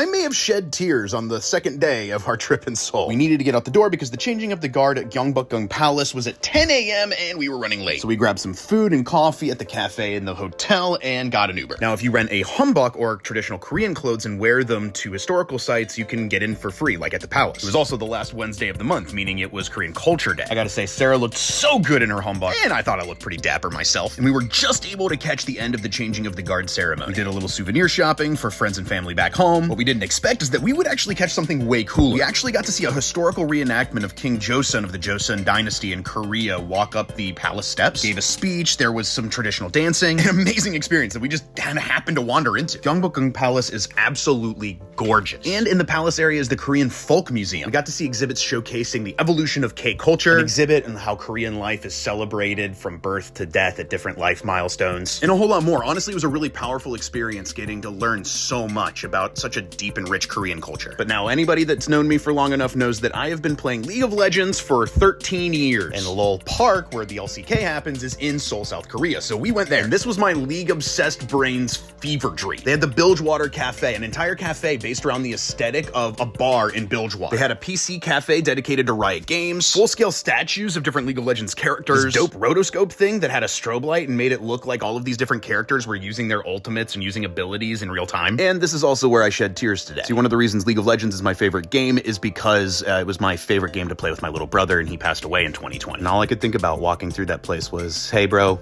I may have shed tears on the second day of our trip in Seoul. We needed to get out the door because the changing of the guard at Gyeongbokgung Palace was at 10 a.m. and we were running late. So we grabbed some food and coffee at the cafe in the hotel and got an Uber. Now, if you rent a hanbok or traditional Korean clothes and wear them to historical sites, you can get in for free, like at the palace. It was also the last Wednesday of the month, meaning it was Korean Culture Day. I gotta say, Sarah looked so good in her hanbok, and I thought I looked pretty dapper myself. And we were just able to catch the end of the changing of the guard ceremony. We did a little souvenir shopping for friends and family back home. What we didn't expect is that we would actually catch something way cooler. We actually got to see a historical reenactment of King Joseon of the Joseon dynasty in Korea walk up the palace steps, gave a speech, there was some traditional dancing, an amazing experience that we just kind of happened to wander into. Gyeongbokgung Palace is absolutely gorgeous. And in the palace area is the Korean Folk Museum. We got to see exhibits showcasing the evolution of K-culture, an exhibit on how Korean life is celebrated from birth to death at different life milestones, and a whole lot more. Honestly, it was a really powerful experience getting to learn so much about such a deep and rich Korean culture. But now anybody that's known me for long enough knows that I have been playing League of Legends for 13 years. And the Lowell Park, where the LCK happens, is in Seoul, South Korea. So we went there, and this was my League-obsessed brain's fever dream. They had the Bilgewater Cafe, an entire cafe based around the aesthetic of a bar in Bilgewater. They had a PC cafe dedicated to Riot Games, full-scale statues of different League of Legends characters, this dope rotoscope thing that had a strobe light and made it look like all of these different characters were using their ultimates and using abilities in real time. And this is also where I shed tears today. See, one of the reasons League of Legends is my favorite game is because it was my favorite game to play with my little brother, and he passed away in 2020. And all I could think about walking through that place was, hey bro,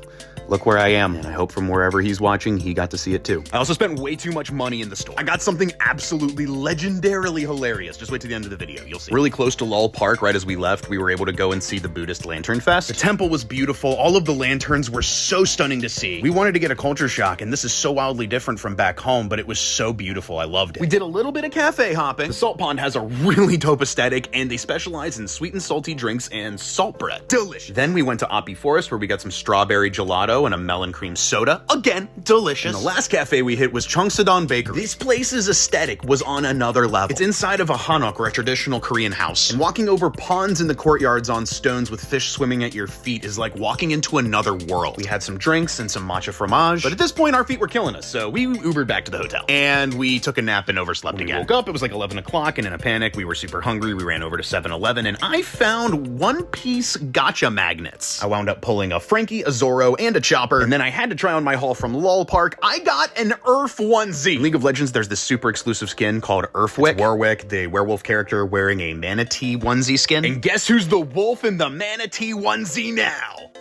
look where I am. And I hope from wherever he's watching, he got to see it too. I also spent way too much money in the store. I got something absolutely legendarily hilarious. Just wait to the end of the video, you'll see. Really close to Lowell Park, right as we left, we were able to go and see the Buddhist Lantern Fest. The temple was beautiful. All of the lanterns were so stunning to see. We wanted to get a culture shock, and this is so wildly different from back home, but it was so beautiful. I loved it. We did a little bit of cafe hopping. The Salt Pond has a really dope aesthetic, and they specialize in sweet and salty drinks and salt bread. Delicious. Then we went to Oppie Forest, where we got some strawberry gelato and a melon cream soda. Again, delicious. And the last cafe we hit was Cheongsadon Bakery. This place's aesthetic was on another level. It's inside of a hanok, or a traditional Korean house. And walking over ponds in the courtyards on stones with fish swimming at your feet is like walking into another world. We had some drinks and some matcha fromage, but at this point our feet were killing us, so we Ubered back to the hotel. And we took a nap and overslept again. We woke up, it was like 11 o'clock, and in a panic, we were super hungry. We ran over to 7-Eleven, and I found one-piece gacha magnets. I wound up pulling a Frankie, a Zoro, and a Chopper, and then I had to try on my haul from Lowell Park. I got an Urf onesie. In League of Legends, there's this super exclusive skin called Urfwick. It's Warwick, the werewolf character, wearing a manatee onesie skin. And guess who's the wolf in the manatee onesie now?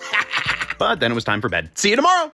But then it was time for bed. See you tomorrow!